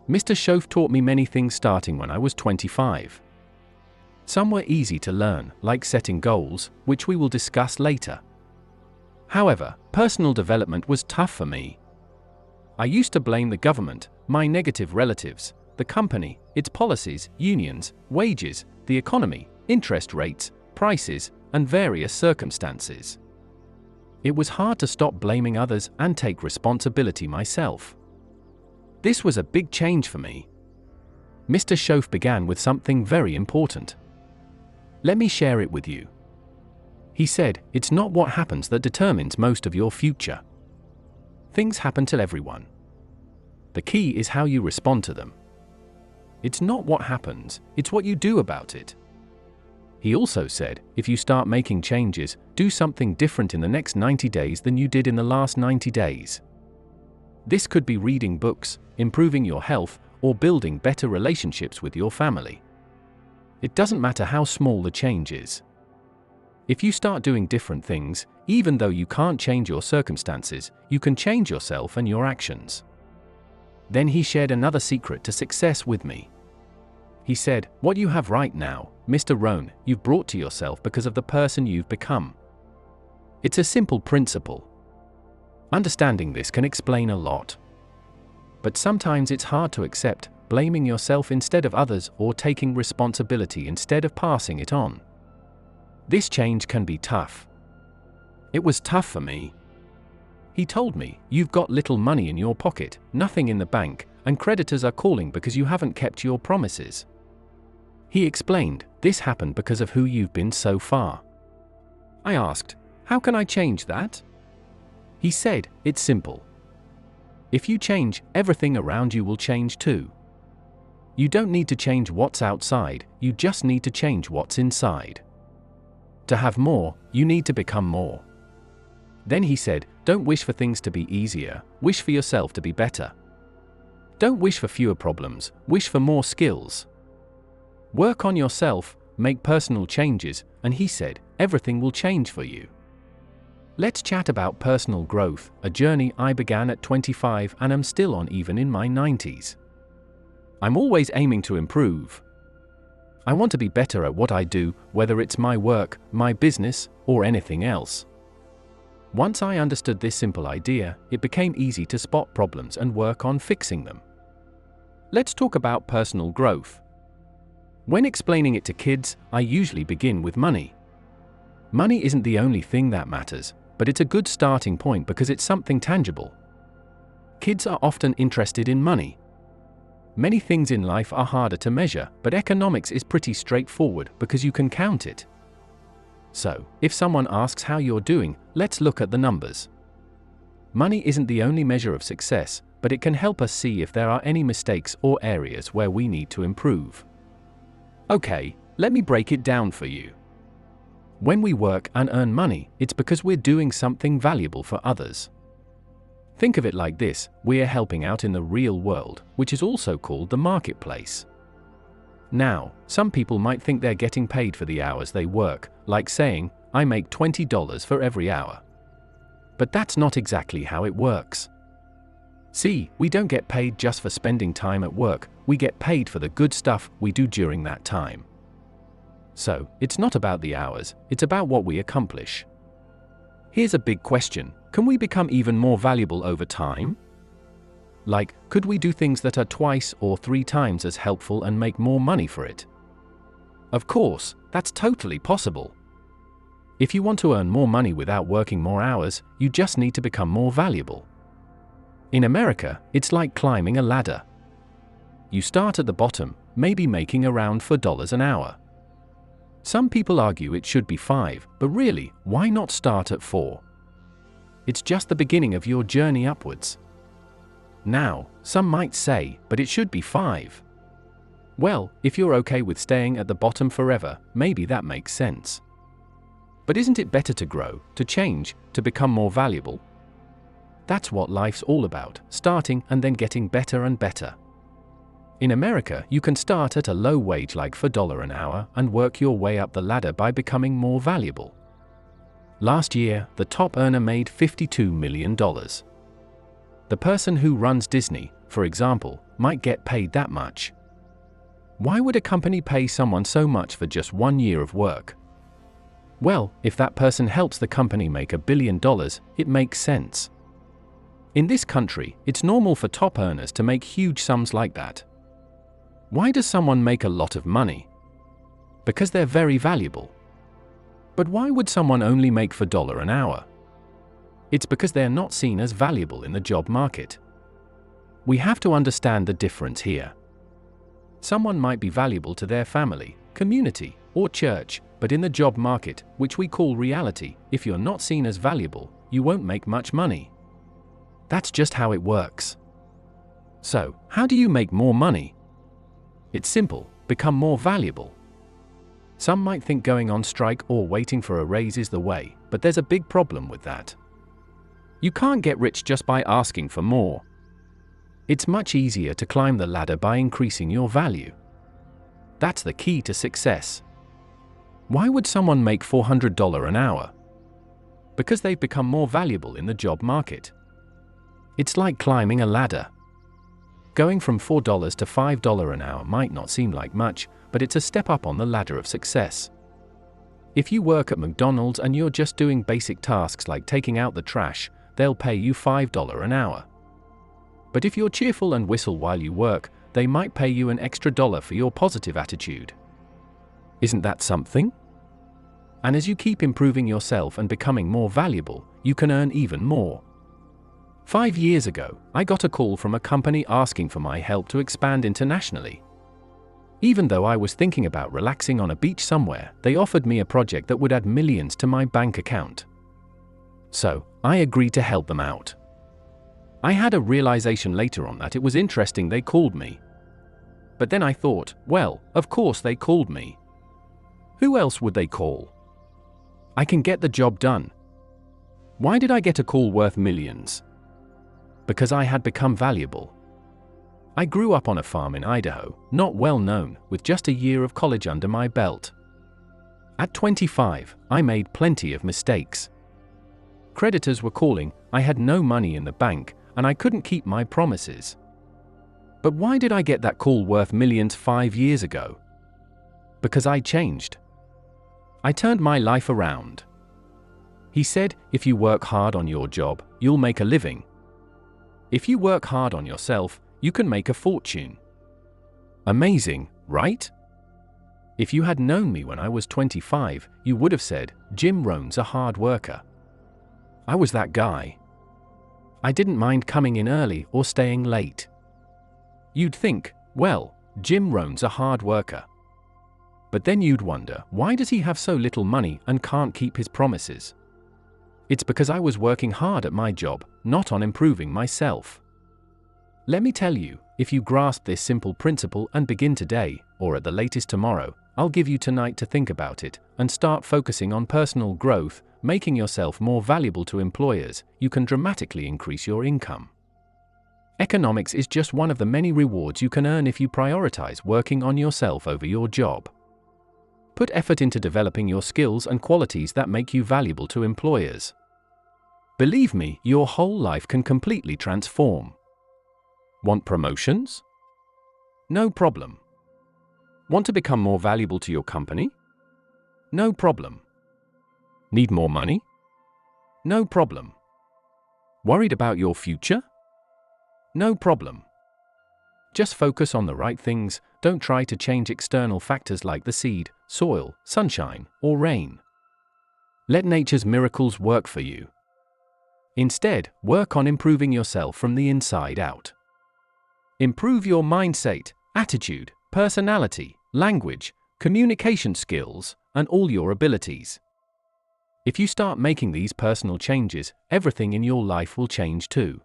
Mr. Shoaf taught me many things starting when I was 25. Some were easy to learn, like setting goals, which we will discuss later. However, personal development was tough for me. I used to blame the government, my negative relatives, the company, its policies, unions, wages, the economy, interest rates, prices, and various circumstances. It was hard to stop blaming others and take responsibility myself. This was a big change for me. Mr. Shoaf began with something very important. Let me share it with you. He said, it's not what happens that determines most of your future. Things happen to everyone. The key is how you respond to them. It's not what happens, it's what you do about it. He also said, if you start making changes, do something different in the next 90 days than you did in the last 90 days. This could be reading books, improving your health, or building better relationships with your family. It doesn't matter how small the change is. If you start doing different things, even though you can't change your circumstances, you can change yourself and your actions. Then he shared another secret to success with me. He said, what you have right now, Mr. Rohn, you've brought to yourself because of the person you've become. It's a simple principle. Understanding this can explain a lot. But sometimes it's hard to accept, blaming yourself instead of others or taking responsibility instead of passing it on. This change can be tough. It was tough for me. He told me, you've got little money in your pocket, nothing in the bank, and creditors are calling because you haven't kept your promises. He explained, this happened because of who you've been so far. I asked, how can I change that? He said, it's simple. If you change, everything around you will change too. You don't need to change what's outside, you just need to change what's inside. To have more, you need to become more. Then he said, don't wish for things to be easier, wish for yourself to be better. Don't wish for fewer problems, wish for more skills. Work on yourself, make personal changes, and he said, everything will change for you. Let's chat about personal growth, a journey I began at 25 and am still on even in my 90s. I'm always aiming to improve. I want to be better at what I do, whether it's my work, my business, or anything else. Once I understood this simple idea, it became easy to spot problems and work on fixing them. Let's talk about personal growth. When explaining it to kids, I usually begin with money. Money isn't the only thing that matters, but it's a good starting point because it's something tangible. Kids are often interested in money. Many things in life are harder to measure, but economics is pretty straightforward because you can count it. So, if someone asks how you're doing, let's look at the numbers. Money isn't the only measure of success, but it can help us see if there are any mistakes or areas where we need to improve. Okay, let me break it down for you. When we work and earn money, it's because we're doing something valuable for others. Think of it like this, we're helping out in the real world, which is also called the marketplace. Now, some people might think they're getting paid for the hours they work, like saying, I make $20 for every hour. But that's not exactly how it works. See, we don't get paid just for spending time at work, we get paid for the good stuff we do during that time. So, it's not about the hours, it's about what we accomplish. Here's a big question, can we become even more valuable over time? Like, could we do things that are twice or 3 times as helpful and make more money for it? Of course, that's totally possible. If you want to earn more money without working more hours, you just need to become more valuable. In America, it's like climbing a ladder. You start at the bottom, maybe making around $4 an hour. Some people argue it should be 5, but really, why not start at 4? It's just the beginning of your journey upwards. Now, some might say, but it should be 5. Well, if you're okay with staying at the bottom forever, maybe that makes sense. But isn't it better to grow, to change, to become more valuable? That's what life's all about, starting and then getting better and better. In America, you can start at a low wage like $4 an hour and work your way up the ladder by becoming more valuable. Last year, the top earner made $52 million. The person who runs Disney, for example, might get paid that much. Why would a company pay someone so much for just 1 year of work? Well, if that person helps the company make $1 billion, it makes sense. In this country, it's normal for top earners to make huge sums like that. Why does someone make a lot of money? Because they're very valuable. But why would someone only make $4 an hour? It's because they're not seen as valuable in the job market. We have to understand the difference here. Someone might be valuable to their family, community, or church, but in the job market, which we call reality, if you're not seen as valuable, you won't make much money. That's just how it works. So, how do you make more money? It's simple: become more valuable. Some might think going on strike or waiting for a raise is the way, but there's a big problem with that. You can't get rich just by asking for more. It's much easier to climb the ladder by increasing your value. That's the key to success. Why would someone make $400 an hour? Because they've become more valuable in the job market. It's like climbing a ladder. Going from $4 to $5 an hour might not seem like much, but it's a step up on the ladder of success. If you work at McDonald's and you're just doing basic tasks like taking out the trash, they'll pay you $5 an hour. But if you're cheerful and whistle while you work, they might pay you an extra $1 for your positive attitude. Isn't that something? And as you keep improving yourself and becoming more valuable, you can earn even more. 5 years ago, I got a call from a company asking for my help to expand internationally. Even though I was thinking about relaxing on a beach somewhere, they offered me a project that would add millions to my bank account. So, I agreed to help them out. I had a realization later on that it was interesting they called me. But then I thought, well, of course they called me. Who else would they call? I can get the job done. Why did I get a call worth millions? Because I had become valuable. I grew up on a farm in Idaho, not well known, with just a year of college under my belt. At 25, I made plenty of mistakes. Creditors were calling, I had no money in the bank, and I couldn't keep my promises. But why did I get that call worth millions 5 years ago? Because I changed. I turned my life around. He said, if you work hard on your job, you'll make a living. If you work hard on yourself, you can make a fortune. Amazing, right? If you had known me when I was 25, you would have said, Jim Rohn's a hard worker. I was that guy. I didn't mind coming in early or staying late. You'd think, well, Jim Rohn's a hard worker. But then you'd wonder, why does he have so little money and can't keep his promises? It's because I was working hard at my job, not on improving myself. Let me tell you, if you grasp this simple principle and begin today, or at the latest tomorrow, I'll give you tonight to think about it, and start focusing on personal growth, making yourself more valuable to employers, you can dramatically increase your income. Economics is just one of the many rewards you can earn if you prioritize working on yourself over your job. Put effort into developing your skills and qualities that make you valuable to employers. Believe me, your whole life can completely transform. Want promotions? No problem. Want to become more valuable to your company? No problem. Need more money? No problem. Worried about your future? No problem. Just focus on the right things, don't try to change external factors like the seed, soil, sunshine, or rain. Let nature's miracles work for you. Instead, work on improving yourself from the inside out. Improve your mindset, attitude, personality, language, communication skills, and all your abilities. If you start making these personal changes, everything in your life will change too.